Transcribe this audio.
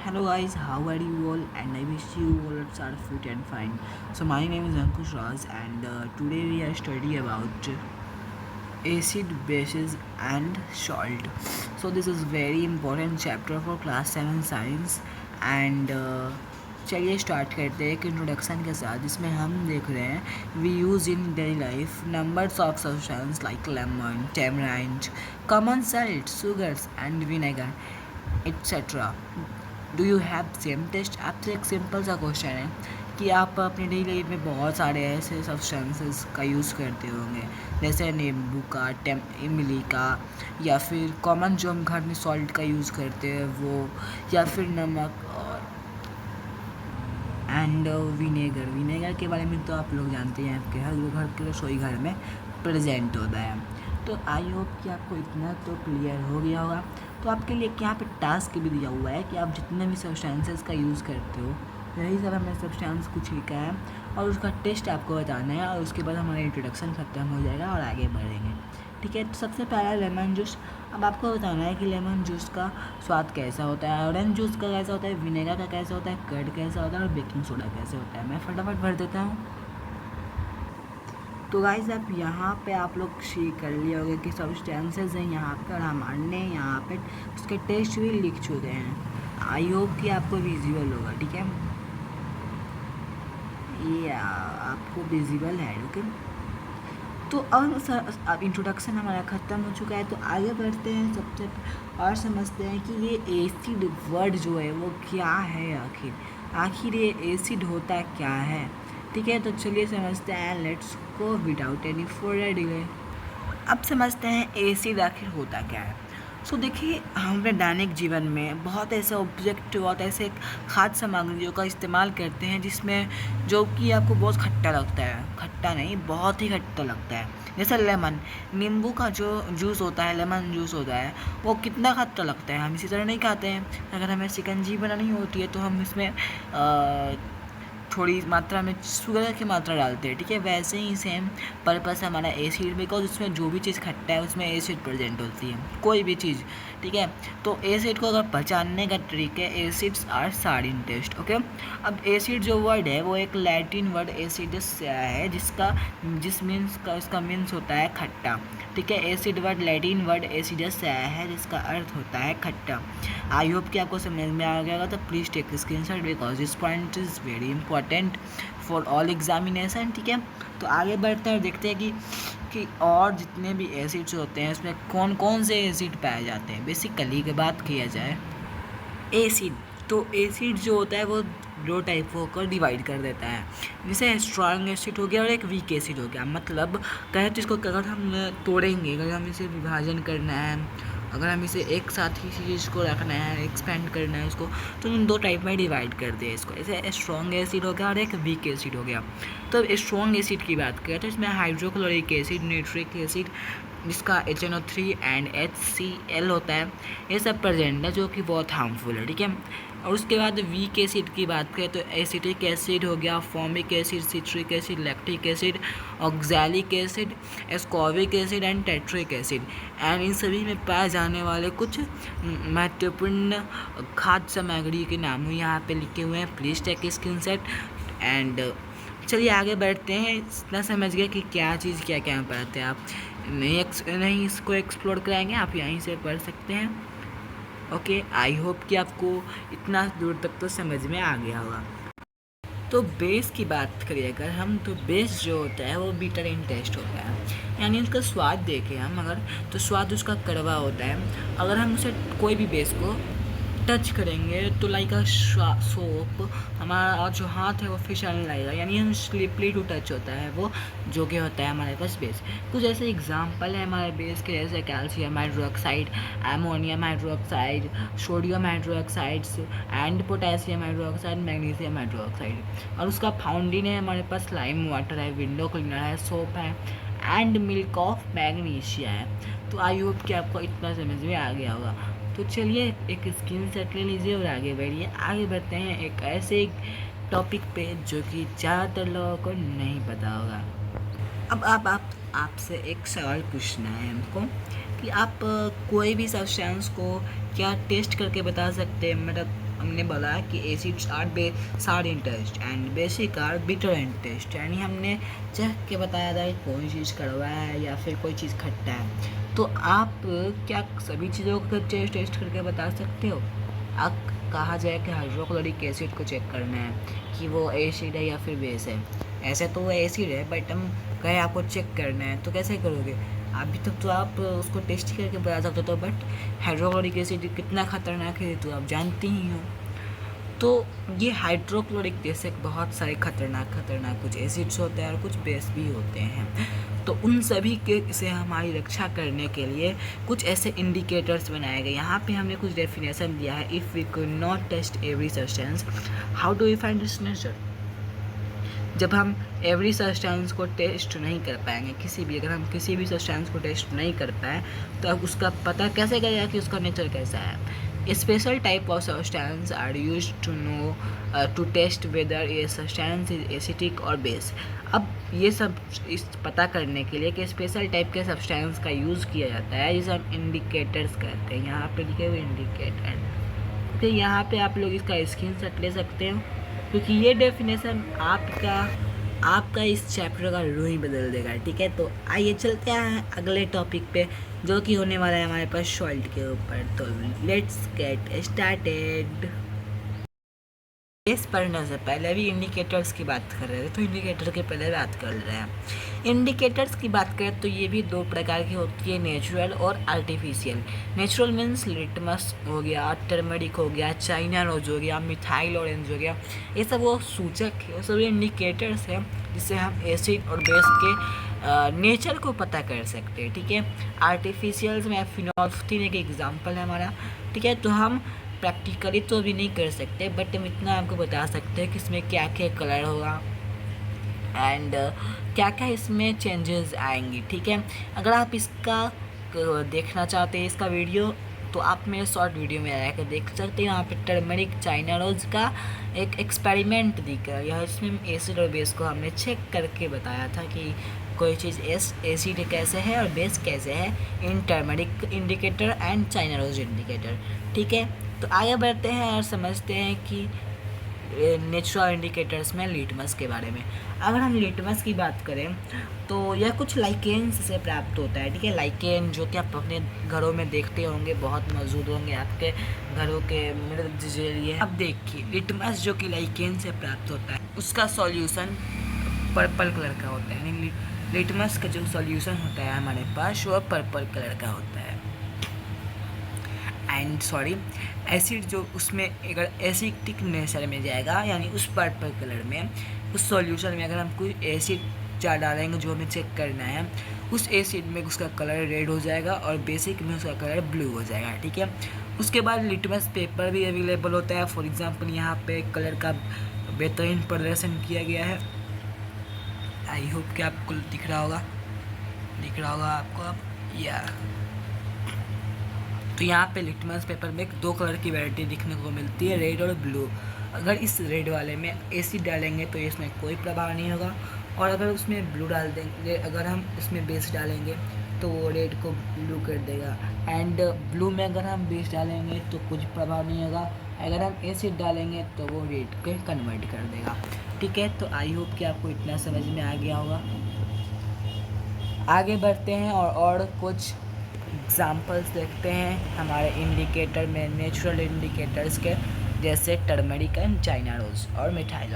Hello guys, how are you all? And I wish you all are fit and fine. So my name is Ankush Raj, and today we are studying about acid, bases, and salt. So this is very important chapter for class 7 science. And चलिए start करते हैं एक introduction के साथ जिसमें हम देख रहे हैं we use in daily life numbers of substance like lemon tamarind common salt sugars and vinegar etcetera. Do you have same taste? आपसे एक सिंपल सा क्वेश्चन है कि आप अपनी डेली लाइफ में बहुत सारे ऐसे सब्सटेंसेस का यूज़ करते होंगे जैसे नींबू का इमली का या फिर कॉमन जो हम घर में सॉल्ट का यूज़ करते हैं वो, या फिर नमक और एंड विनेगर के बारे में तो आप लोग जानते हैं, आपके हर घर के रसोई घर में प्रेजेंट होता है। तो आई होप कि आपको इतना तो क्लियर हो गया होगा। तो आपके लिए यहाँ पे टास्क भी दिया हुआ है कि आप जितने भी सब्सटेंसेस का यूज़ करते हो यही सब हमने सब्सटेंस कुछ लिखा है और उसका टेस्ट आपको बताना है और उसके बाद हमारा इंट्रोडक्शन ख़त्म हो जाएगा और आगे बढ़ेंगे। ठीक है, तो सबसे पहला लेमन जूस। अब आपको बताना है कि लेमन जूस का स्वाद कैसा होता है, ऑरेंज जूस का कैसा होता है, विनेगर का कैसा होता है, कर्ड कैसा होता है और बेकिंग सोडा कैसे होता है। मैं फटाफट भर देता हूँ। तो गाइस आप यहाँ पे आप लोग सी कर लिए होंगे कि सब्सटेंसेस हैं यहाँ पे और हमारे यहाँ पे उसके टेस्ट भी लिख चुके हैं। आई होप कि आपको विजुअल होगा। ठीक है, ये आपको विजिबल है। ओके, तो अब इंट्रोडक्शन हमारा ख़त्म हो चुका है, तो आगे बढ़ते हैं सबसे और समझते हैं कि ये एसिड वर्ड जो है वो क्या है, आखिर ये एसिड होता क्या है। ठीक है, तो चलिए समझते हैं। Let's go without any further delay. अब समझते हैं एसिड आखिर होता क्या है। सो देखिए, हम अपने दैनिक जीवन में बहुत ऐसे ऑब्जेक्ट, बहुत ऐसे खाद्य सामग्रियों का इस्तेमाल करते हैं जिसमें जो कि आपको बहुत खट्टा लगता है, खट्टा नहीं बहुत ही खट्टा लगता है। जैसे लेमन, नींबू का जो जूस होता है, लेमन जूस होता है, वो कितना खट्टा लगता है, हम इसी तरह नहीं खाते हैं। अगर हमें शिकंजी बनानी होती है तो हम इसमें थोड़ी मात्रा में शुगर की मात्रा डालते हैं। ठीक है, वैसे ही सेम पर्पस है हमारा एसिड, बिकॉज उसमें जो भी चीज़ खट्टा है उसमें एसिड प्रेजेंट होती है, कोई भी चीज़। ठीक है, तो एसिड को अगर पहचानने का तरीके, acids are sour in test. Okay, अब एसिड जो वर्ड है वो एक लैटिन वर्ड एसिडस से आया है जिसका मीन्स होता है खट्टा। ठीक है, acid word Latin word acidus से आया है जिसका अर्थ होता है खट्टा। आई होप कि आपको समझ में आ गया होगा। तो please take screenshot because this point is very important for all examination. ठीक है, तो आगे बढ़ते हैं और देखते हैं कि और जितने भी एसिड्स होते हैं उसमें कौन कौन से एसिड पाए जाते हैं। बेसिकली की बात किया जाए एसिड, तो एसिड जो होता है वो दो टाइप होकर डिवाइड कर देता है। जैसे स्ट्रॉन्ग एसिड हो गया और एक वीक एसिड हो गया। मतलब कहे तो इसको अगर हम तोड़ेंगे, अगर हम इसे विभाजन करना है, अगर हम इसे एक साथ ही चीज़ को रखना है, एक्सपेंड करना है इसको, तो हम दो टाइप में डिवाइड कर दिया इसको। ऐसे स्ट्रॉन्ग एसिड हो गया और एक वीक एसिड हो गया। तो स्ट्रॉन्ग एसिड की बात करें तो इसमें हाइड्रोक्लोरिक एसिड, नाइट्रिक एसिड जिसका HNO3 एंड HCl होता है, ये सब प्रेजेंट है जो कि बहुत हार्मफुल है। ठीक है, और उसके बाद वीक एसिड की बात करें तो एसिटिक एसिड हो गया, formic acid, citric acid, lactic acid, oxalic acid, ascorbic acid and tartaric acid. And इन सभी में पाए जाने वाले कुछ महत्वपूर्ण खाद्य सामग्री के नाम यहाँ पे लिखे हुए हैं। Please take screenshot. एंड चलिए आगे बढ़ते हैं। इतना समझ गए कि क्या चीज़ क्या क्या पढ़ते हैं आप, नहीं इसको एक्सप्लोर कराएंगे, आप यहीं से पढ़ सकते हैं। ओके, आई होप कि आपको इतना दूर तक तो समझ में आ गया होगा। तो बेस की बात करिए अगर हम, तो बेस जो होता है वो बिटर इन टेस्ट होता है, यानी उसका स्वाद देखें हम अगर, तो स्वाद उसका कड़वा होता है। अगर हम उसे कोई भी बेस को टच करेंगे तो लाइक अ सोप, हमारा जो हाथ है वो फिसलने लगेगा, यानी हम स्लिपली टू टच होता है वो, जो कि होता है हमारे पास बेस। कुछ ऐसे एग्जांपल है हमारे बेस के, जैसे calcium hydroxide, ammonium hydroxide, sodium hydroxides and potassium hydroxide, magnesium hydroxide. और उसका फाउंडेन है हमारे पास लाइम वाटर है, विंडो क्लीनर है, सोप है एंड मिल्क ऑफ मैग्नीशिया है। तो आई होप कि आपको इतना समझ में आ गया होगा। तो चलिए एक स्क्रीन सेट ले लीजिए और आगे बढ़िए। आगे बढ़ते हैं एक ऐसे टॉपिक पे जो कि ज़्यादातर लोगों को नहीं पता होगा। अब आप आपसे एक सवाल पूछना है हमको कि आप कोई भी सब्सटेंस को क्या टेस्ट करके बता सकते हैं, मतलब हमने बोला कि acids are sour in taste and basic are bitter in taste, यानी हमने चेक के बताया था कि कोई चीज़ कड़वा है या फिर कोई चीज़ खट्टा है। तो आप क्या सभी चीज़ों को टेस्ट करके बता सकते हो? अब कहा जाए कि हाइड्रोक्लोरिक एसिड को चेक करना है कि वो एसिड है या फिर बेस है। ऐसे तो वो एसिड है, बट हम कहें आपको चेक करना है तो कैसे करोगे? अभी तक तो आप उसको टेस्ट करके बता सकते हो, बट हाइड्रोक्लोरिक एसिड कितना खतरनाक है तो आप जानते ही हो। तो ये हाइड्रोक्लोरिक जैसे बहुत सारे खतरनाक कुछ एसिड्स होते हैं और कुछ बेस भी होते हैं। तो उन सभी के से हमारी रक्षा करने के लिए कुछ ऐसे इंडिकेटर्स बनाए गए। यहाँ पे हमने कुछ डेफिनेशन दिया है। If we could not test every substance, how do we find its nature? जब हम एवरी सब्सटेंस को टेस्ट नहीं कर पाएंगे, अगर हम किसी भी सब्सटेंस को टेस्ट नहीं कर पाए तो अब उसका पता कैसे करेगा कि उसका नेचर कैसा है? Special type of substance are use to know to test whether ये सब्सटेंस इज एसिडिक और बेस। अब ये सब इस पता करने के लिए कि स्पेशल टाइप के सब्सटेंस का यूज़ किया जाता है, जिसे हम इंडिकेटर्स कहते हैं। यहाँ पे लिखे हुए इंडिकेटर, तो यहाँ पे आप लोग इसका स्क्रीनशॉट ले सकते हो, क्योंकि ये डेफिनेशन आपका इस चैप्टर का रूह ही बदल देगा। ठीक है, तो आइए चलते हैं अगले टॉपिक पे, जो कि होने वाला है हमारे पास सॉल्ट के ऊपर। तो लेट्स गेट स्टार्टेड। बेस पढ़ने से पहले भी इंडिकेटर्स की बात कर रहे थे, तो इंडिकेटर के पहले बात कर रहे हैं। इंडिकेटर्स की बात करें तो ये भी दो प्रकार की होती है, नेचुरल और आर्टिफिशियल। नेचुरल मीन्स लिटमस हो गया, टर्मरिक हो गया, चाइना रोज हो गया, मिथाइल ऑरेंज हो गया, ये सब वो सूचक है, वो सब इंडिकेटर्स हैं जिससे हम एसिड और बेस के नेचर को पता कर सकते हैं। ठीक है, आर्टिफिशियल्स में फिनोल्फ्थीन एक एग्जाम्पल है हमारा। ठीक है, तो हम प्रैक्टिकली तो अभी नहीं कर सकते, बट हम इतना आपको बता सकते हैं कि इसमें क्या क्या कलर होगा एंड क्या क्या इसमें चेंजेस आएंगी। ठीक है, अगर आप इसका देखना चाहते हैं इसका वीडियो, तो आप मेरे शॉर्ट वीडियो में आकर देख सकते हैं। यहाँ पे टर्मरिक चाइना रोज का एक एक्सपेरिमेंट दिखा, यह इसमें एसिड और बेस को हमने चेक करके बताया था कि कोई चीज़ एसिड कैसे है और बेस कैसे है in turmeric indicator and China rose indicator. ठीक है, तो आगे बढ़ते हैं और समझते हैं कि नेचुरल इंडिकेटर्स में लिटमस के बारे में। अगर हम लिटमस की बात करें तो यह कुछ लाइकेन्स से प्राप्त होता है। ठीक है, लाइकेन जो कि आप अपने घरों में देखते होंगे, बहुत मौजूद होंगे आपके घरों के जरिए। अब देखिए, लिटमस जो कि लाइकेन से प्राप्त होता है, उसका सॉल्यूशन पर्पल कलर का होता है। यानी लिटमस का जो सॉल्यूशन होता है हमारे पास, वो पर्पल कलर का होता है। एंड एसिड जो उसमें अगर एसिडिक नेचर में जाएगा, यानी उस पर्पल कलर में, उस सॉल्यूशन में अगर हम कोई एसिड डालेंगे जो हमें चेक करना है, उस एसिड में उसका कलर रेड हो जाएगा और बेसिक में उसका कलर ब्लू हो जाएगा। ठीक है, उसके बाद लिटमस पेपर भी अवेलेबल होता है। फॉर एग्जांपल यहाँ पे कलर का बेहतरीन प्रदर्शन किया गया है। आई होप कि आपको दिख रहा होगा आपको अब या। तो यहाँ पे लिटमस पेपर में दो कलर की वैरायटी दिखने को मिलती है, रेड और ब्लू। अगर इस रेड वाले में एसिड डालेंगे तो इसमें कोई प्रभाव नहीं होगा, और अगर उसमें ब्लू डाल देंगे, अगर हम उसमें बेस डालेंगे तो वो रेड को ब्लू कर देगा। एंड ब्लू में अगर हम बेस डालेंगे तो कुछ प्रभाव नहीं होगा, अगर हम एसिड डालेंगे तो वो रेड को कन्वर्ट कर देगा। ठीक है, तो आई होप कि आपको इतना समझ में आ गया होगा। आगे बढ़ते हैं और कुछ एग्जाम्पल्स देखते हैं हमारे इंडिकेटर में, नेचुरल इंडिकेटर्स के, जैसे टर्मरिक एंड चाइना रोज और मिथाइल।